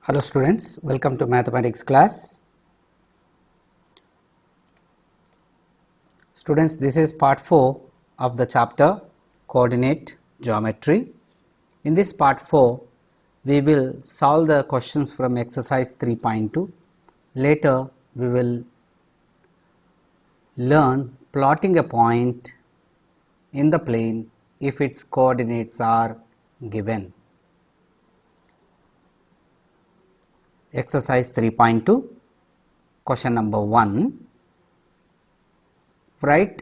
Hello students, welcome to mathematics class. Students, this is part 4 of the chapter coordinate geometry. In this part 4, we will solve the questions from exercise 3.2. Later, we will learn plotting a point in the plane if its coordinates are given. Exercise 3.2, question number 1. Write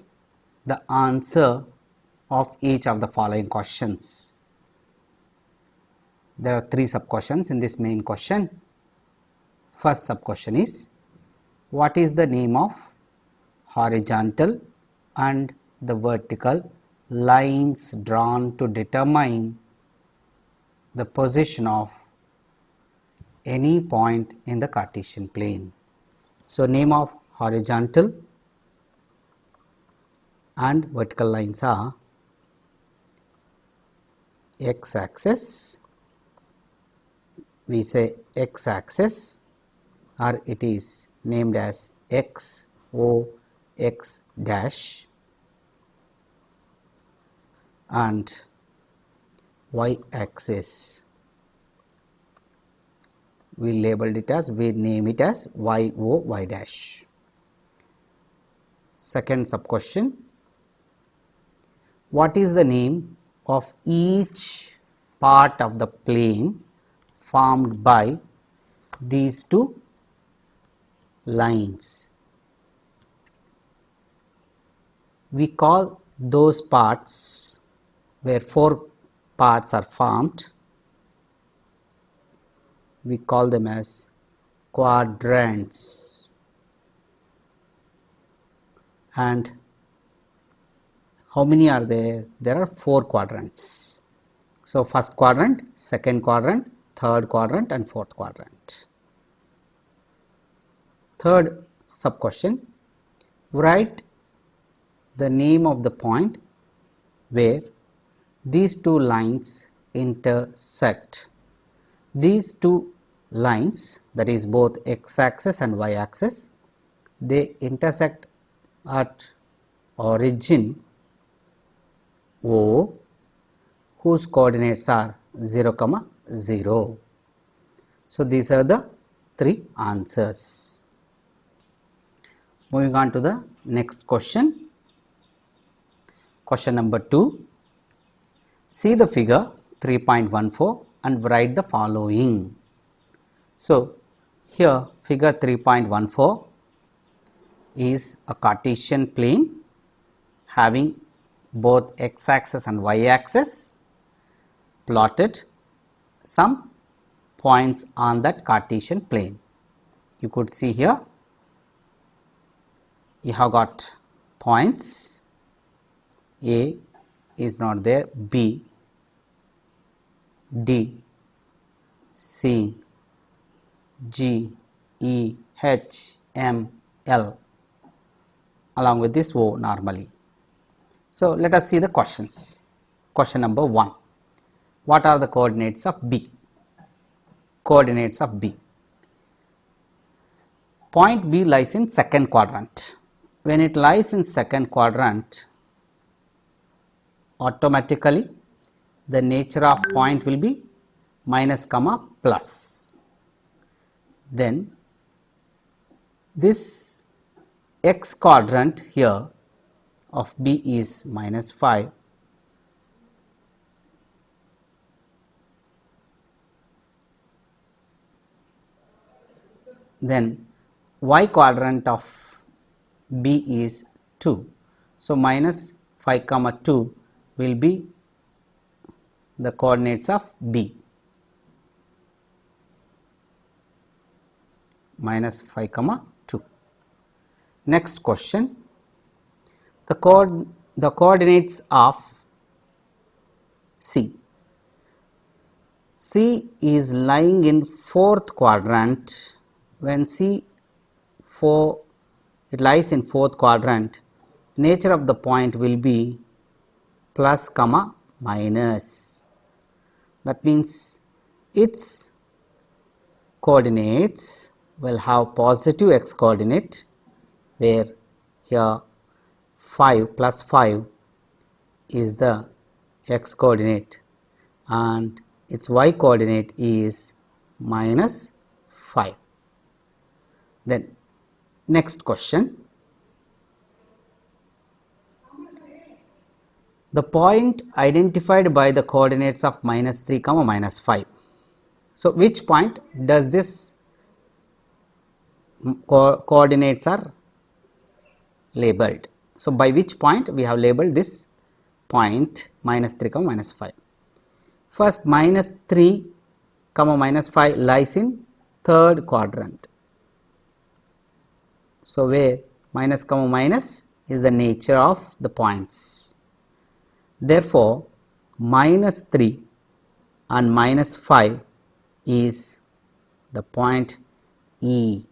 the answer of each of the following questions. There are 3 sub questions in this main question. First sub question is, what is the name of horizontal and the vertical lines drawn to determine the position of any point in the Cartesian plane? So, name of horizontal and vertical lines are x axis, we say x axis, or it is named as x o x dash, and y axis we name it as y o y dash. Second sub question, what is the name of each part of the plane formed by these two lines? We call those parts where 4 parts are formed, we call them as quadrants. And how many are there? There are 4 quadrants. So, first quadrant, second quadrant, third quadrant and fourth quadrant. Third sub question, write the name of the point where these two lines intersect. These two lines, that is both x axis and y axis, they intersect at origin O, whose coordinates are 0, 0. So, these are the 3 answers. Moving on to the next question. Question number 2. See the figure 3.14 and write the following. So, here figure 3.14 is a Cartesian plane having both x axis and y axis, plotted some points on that Cartesian plane. You could see here you have got points, A is not there, B, D, C, G, E, H, M, L along with this O normally. So, let us see the questions. Question number 1. What are the coordinates of B? Coordinates of B. Point B lies in second quadrant. When it lies in second quadrant, automatically the nature of point will be minus comma plus. Then this x quadrant here of B is minus 5. Then y quadrant of B is 2. So, minus 5 comma 2 will be the coordinates of B, minus 5 comma 2. Next question, the coordinates of C. C is lying in fourth quadrant. When it lies in fourth quadrant, nature of the point will be plus comma minus. That means its coordinates will have positive x coordinate, where here 5 plus 5 is the x coordinate and its y coordinate is minus 5. Then next question, the point identified by the coordinates of minus 3 comma minus 5. So which point does this coordinates are labeled? So by which point we have labeled this point minus 3 comma minus 5? First, minus 3 comma minus 5 lies in third quadrant. So where minus comma minus is the nature of the points. Therefore, minus 3 and minus 5 is the point E.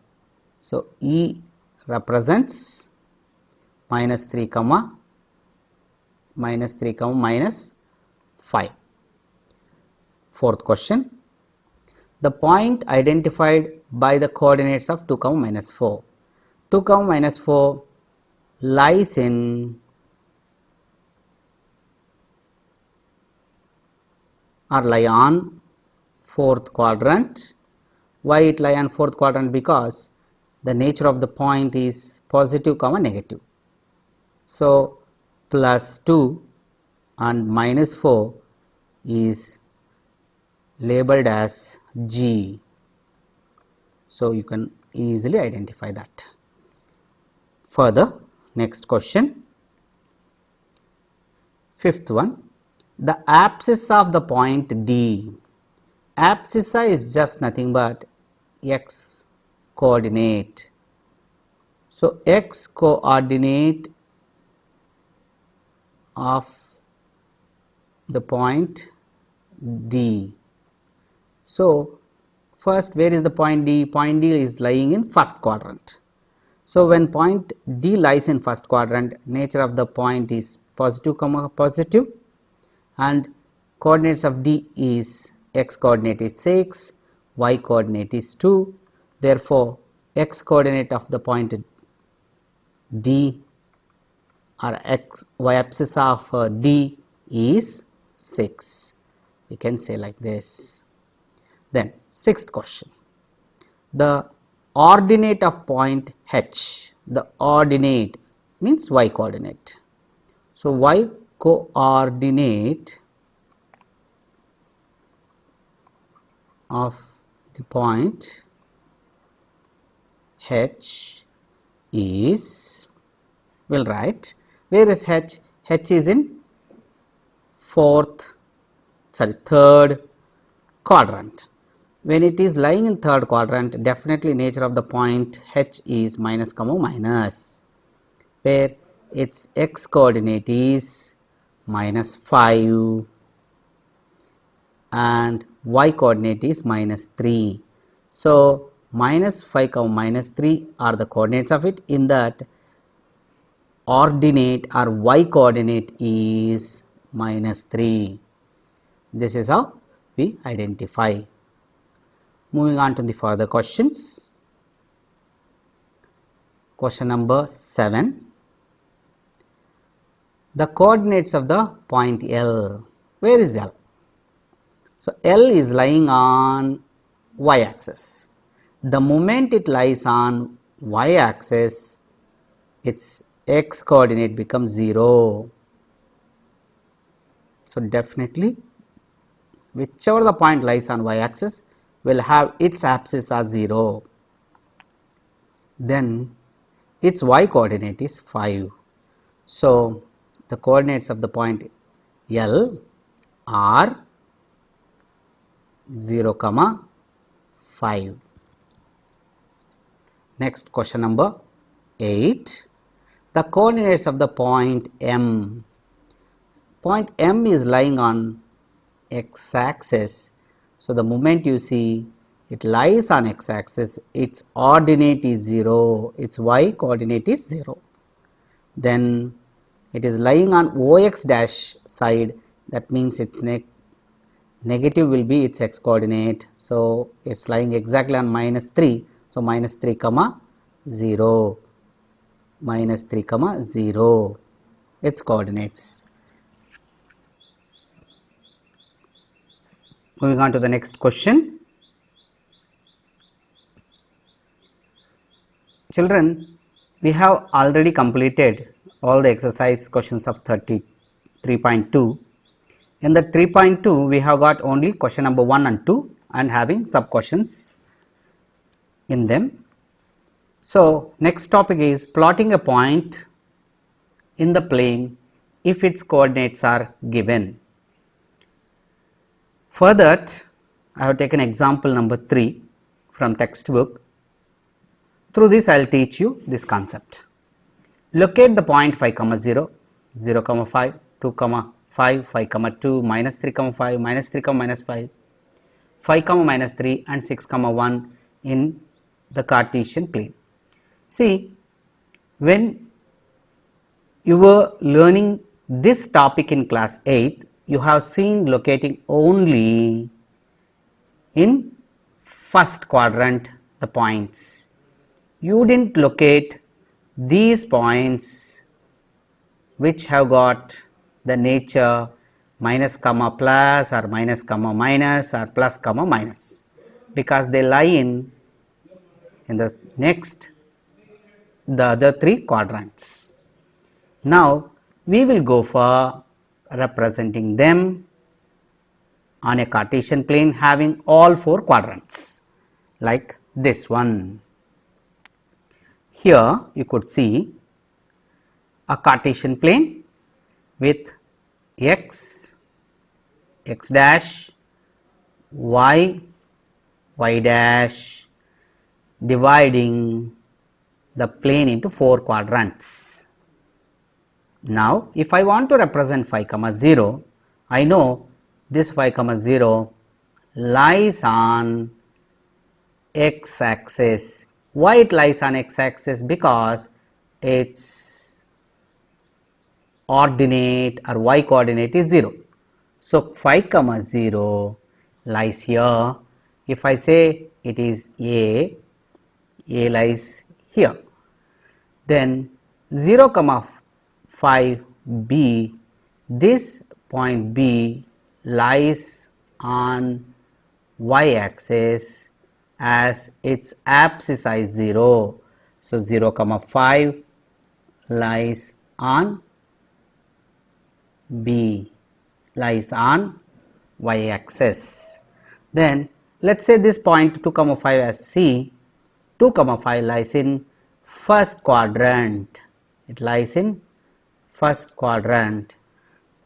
So E represents minus 3 comma minus 5. Fourth question, the point identified by the coordinates of 2 comma minus 4. 2 comma minus 4 lies in or lie on fourth quadrant. Why it lie on fourth quadrant? Because the nature of the point is positive comma negative. So plus 2 and minus 4 is labeled as G. So you can easily identify that. Further, next question, fifth one, the abscissa of the point D. Abscissa is just nothing but x coordinate. So x coordinate of the point D. So first, where is the point D? Point D is lying in first quadrant. So when point D lies in first quadrant, nature of the point is positive comma positive and coordinates of D is x coordinate is 6, y coordinate is 2. Therefore, x coordinate of the point D or y abscissa of D is 6. We can say like this. Then sixth question, the ordinate of point H. The ordinate means y coordinate. So y coordinate of the point H is, we will write, where is H? H is in third quadrant. When it is lying in third quadrant, definitely nature of the point H is minus comma minus, where its x coordinate is minus 5 and y coordinate is minus 3. So minus 5 comma minus 3 are the coordinates of it. In that, ordinate or y coordinate is minus 3. This is how we identify. Moving on to the further questions. Question number 7. The coordinates of the point L. Where is L? So L is lying on y axis. The moment it lies on y axis, its x coordinate becomes 0. So definitely whichever the point lies on y axis will have its abscissa as 0. Then its y coordinate is 5. So the coordinates of the point L are 0 comma 5. Next, question number 8. The coordinates of the point M. Point M is lying on x axis. So the moment you see it lies on x axis, its ordinate is 0, its y coordinate is 0. Then it is lying on OX dash side, that means its negative will be its x coordinate. So it's lying exactly on minus 3. So minus 3 comma 0, minus 3 comma 0, its coordinates. Moving on to the next question. Children, we have already completed all the exercise questions of 3.2. In the 3.2, we have got only question number 1 and 2 and having sub questions in them. So next topic is plotting a point in the plane if its coordinates are given. For that, I have taken example number 3 from textbook. Through this, I will teach you this concept. Locate the point 5, 0, 0, 5, 2, 5, 5, 2, minus 3, 5, minus 3, minus 5, 5, minus 3 and 6, 1 in the Cartesian plane. See, when you were learning this topic in class 8th, you have seen locating only in first quadrant the points. You didn't locate these points which have got the nature minus comma plus or minus comma minus or plus comma minus, because they lie in the next the other 3 quadrants. Now we will go for representing them on a Cartesian plane having all 4 quadrants like this one. Here you could see a Cartesian plane with x, x dash, y, y dash, dividing the plane into 4 quadrants. Now if I want to represent 5, 0, I know this 5, 0 lies on x axis. Why it lies on x axis? Because its ordinate or y coordinate is 0. So 5, 0 lies here. If I say it is A lies here. Then 0, 5 B, this point B lies on y axis as its apsis is 0. So 0, 5 lies on B, lies on y axis. Then let us say this point 2, 5 as C. 2, 5 lies in first quadrant. It lies in first quadrant.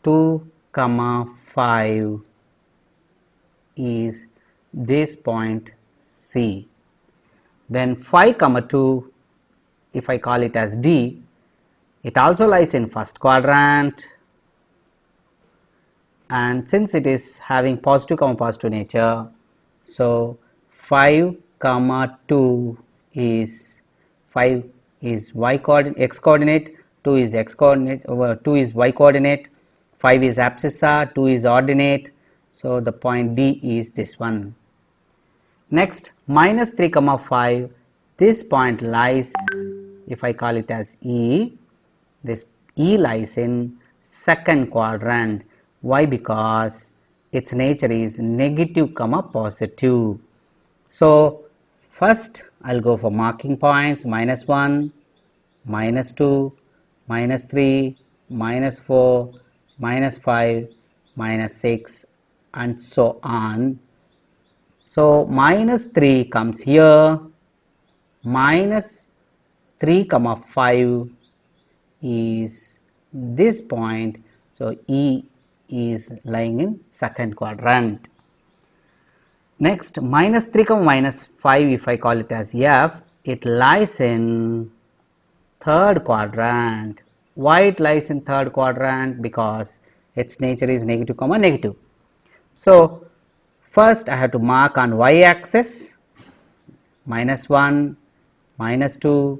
2, 5 is this point C. Then 5, 2, if I call it as D, it also lies in first quadrant, and since it is having positive, positive nature, so 5, 2 is 5 is y coordinate, x coordinate, 2 is x coordinate, 2 is y coordinate, 5 is abscissa, 2 is ordinate. So the point D is this one. Next, minus 3, 5, this point lies, if I call it as E, this E lies in second quadrant. Why? Because its nature is negative, positive. So first I will go for marking points: minus 1, minus 2, minus 3, minus 4, minus 5, minus 6 and so on. So minus 3 comes here, minus 3, 5 is this point. So E is lying in second quadrant. Next, minus 3, minus 5, if I call it as F, it lies in third quadrant. Why it lies in third quadrant? Because its nature is negative, negative. So first I have to mark on y axis minus 1, minus 2,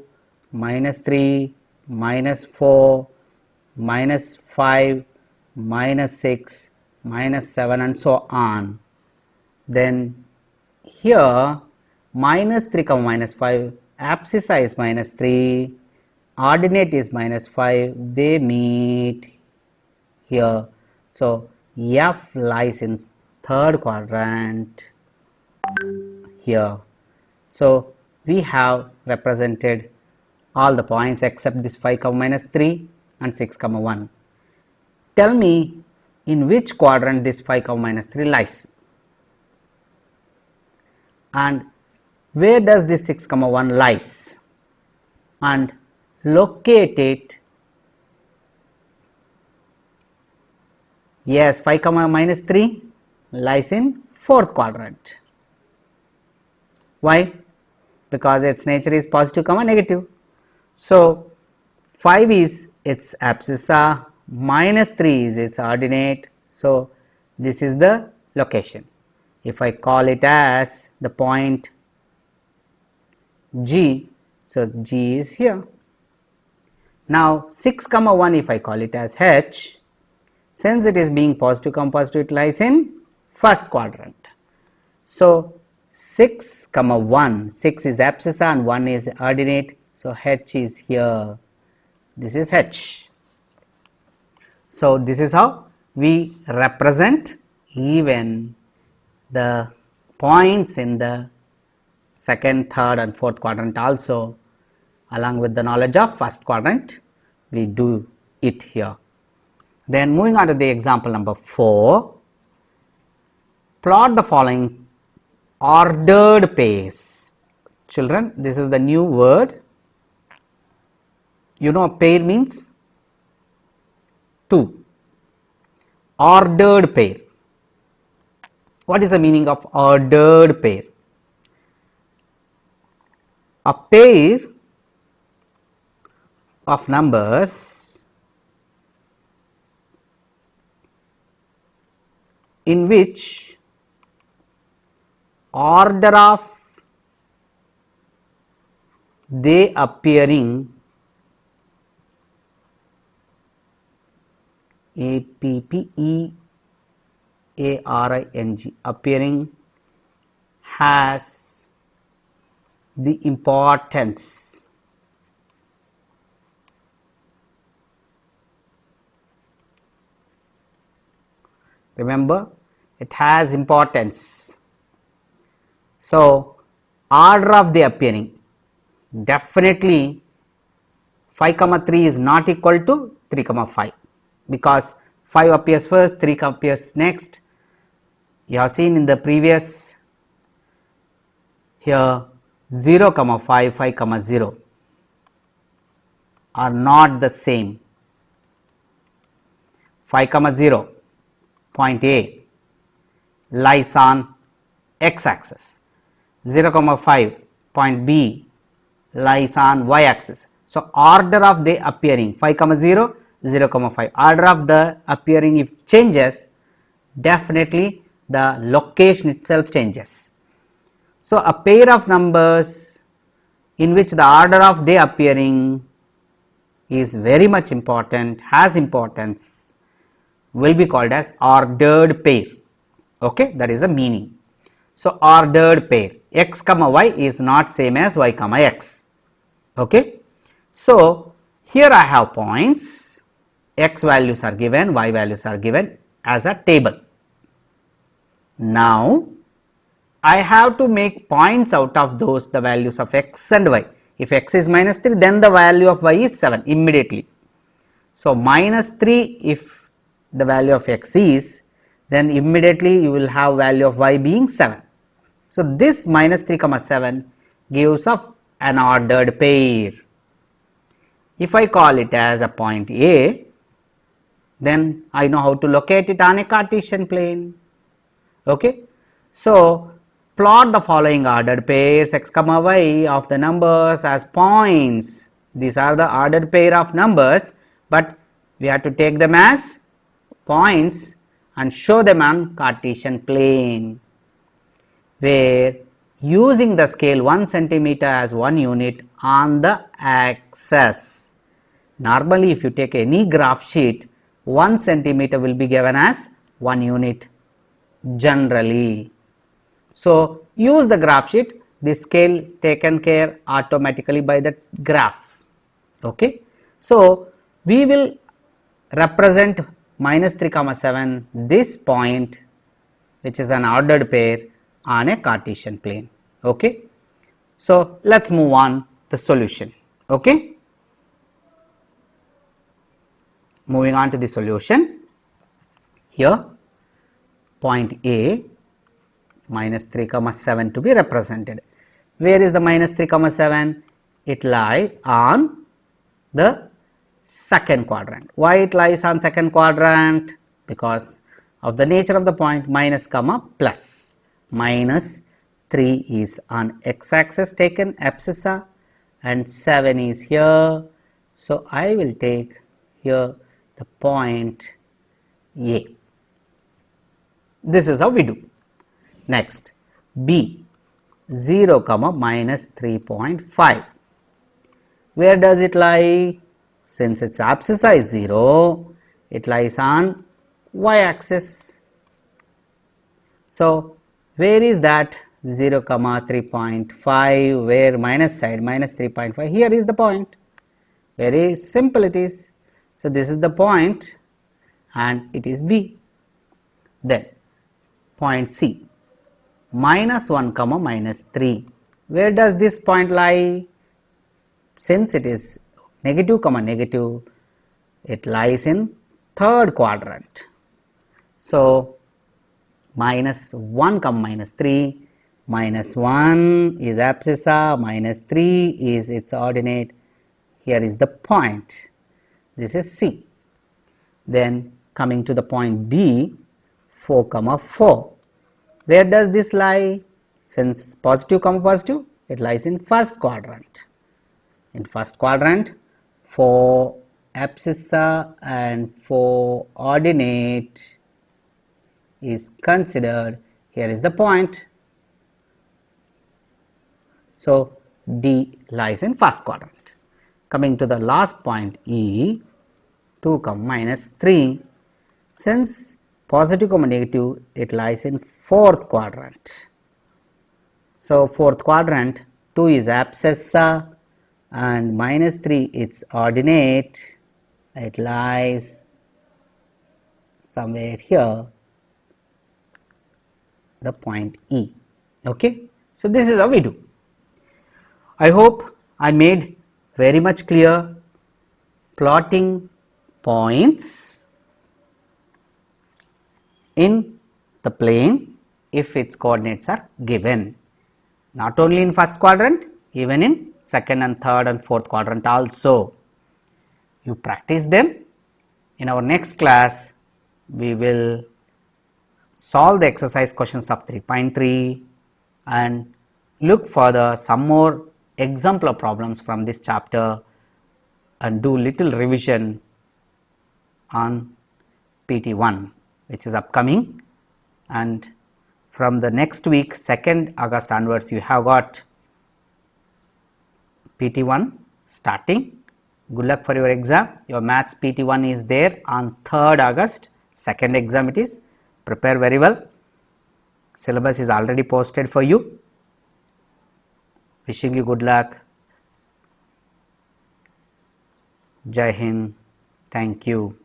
minus 3, minus 4, minus 5, minus 6, minus 7 and so on. Then here minus 3 comma minus 5, abscissa is minus 3, ordinate is minus 5, they meet here. So F lies in third quadrant here. So we have represented all the points except this 5 comma minus 3 and 6 comma 1. Tell me in which quadrant this 5 comma minus 3 lies, and where does this 6 comma 1 lies, and locate it. Yes, 5 comma minus 3 lies in fourth quadrant. Why? Because its nature is positive comma negative. So 5 is its abscissa, minus 3 is its ordinate. So this is the location. If I call it as the point G, so G is here. Now 6 comma 1, if I call it as H, since it is being positive comma positive, it lies in first quadrant. So 6 comma 1, 6 is abscissa and 1 is ordinate, so H is here, this is H. So this is how we represent even the points in the second, third and fourth quadrant also, along with the knowledge of first quadrant we do it here. Then moving on to the example number 4, plot the following ordered pairs. Children, this is the new word. You know a pair means 2. Ordered pair. What is the meaning of ordered pair? A pair of numbers in which order of they appearing appearing has the importance remember it has importance. So order of the appearing, definitely 5 comma 3 is not equal to 3 comma 5 because 5 appears first, 3 appears next. You have seen in the previous here 0 comma 5, 5 comma 0 are not the same. 5 comma 0 point A lies on x axis, 0 comma 5 point B lies on y axis. So order of the appearing 5 comma 0, 0 comma 5, order of the appearing if changes, definitely the location itself changes. So a pair of numbers in which the order of the appearing is very much important, has importance, will be called as ordered pair. Okay, that is the meaning. So ordered pair, x comma y is not same as y comma x. Okay, so here I have points, x values are given, y values are given as a table. Now I have to make points out of those, the values of x and y. If x is minus 3, then the value of y is 7 immediately. So minus 3 if the value of x is, then immediately you will have value of y being 7. So this minus 3 comma 7 gives of an ordered pair. If I call it as a point A, then I know how to locate it on a Cartesian plane. Okay, so plot the following ordered pairs x comma y of the numbers as points. These are the ordered pair of numbers, but we have to take them as points and show them on Cartesian plane, where using the scale 1 centimeter as 1 unit on the axis. Normally if you take any graph sheet, 1 centimeter will be given as 1 unit generally. So use the graph sheet, the scale taken care automatically by that graph. Okay. So we will represent minus 3 comma 7 this point, which is an ordered pair on a Cartesian plane. Okay. So let's move on the solution. Okay. Moving on to the solution. Here point A minus 3 comma 7 to be represented. Where is the minus 3 comma 7? It lies on the second quadrant. Why it lies on second quadrant? Because of the nature of the point minus comma plus. Minus 3 is on x axis taken abscissa and 7 is here. So I will take here the point A. This is how we do. Next, B 0 comma minus 3.5. Where does it lie? Since its abscissa is 0, it lies on y axis. So where is that 0 comma 3.5? Where minus side minus 3.5? Here is the point. Very simple it is. So this is the point and it is B. Then point C minus 1 comma minus 3. Where does this point lie? Since it is negative comma negative, it lies in third quadrant. So minus 1 comma minus 3, minus 1 is abscissa, minus 3 is its ordinate. Here is the point. This is C. Then coming to the point D, 4 comma 4. Where does this lie? Since positive comma positive, it lies in first quadrant. In first quadrant, 4 abscissa and 4 ordinate is considered. Here is the point. So D lies in first quadrant. Coming to the last point E, 2 comma minus 3. Since positive comma negative, it lies in fourth quadrant. So fourth quadrant, 2 is abscissa and minus 3 its ordinate. It lies somewhere here, the point E. Okay. So this is how we do. I hope I made very much clear plotting points in the plane if its coordinates are given, not only in first quadrant, even in second and third and fourth quadrant also. You practice them. In our next class, we will solve the exercise questions of 3.3 and look for some more exemplar problems from this chapter and do little revision on PT1, which is upcoming. And from the next week, 2nd August onwards, you have got PT1 starting. Good luck for your exam. Your maths PT1 is there on 3rd August, second exam it is. Prepare very well. Syllabus is already posted for you. Wishing you good luck. Jai Hind. Thank you.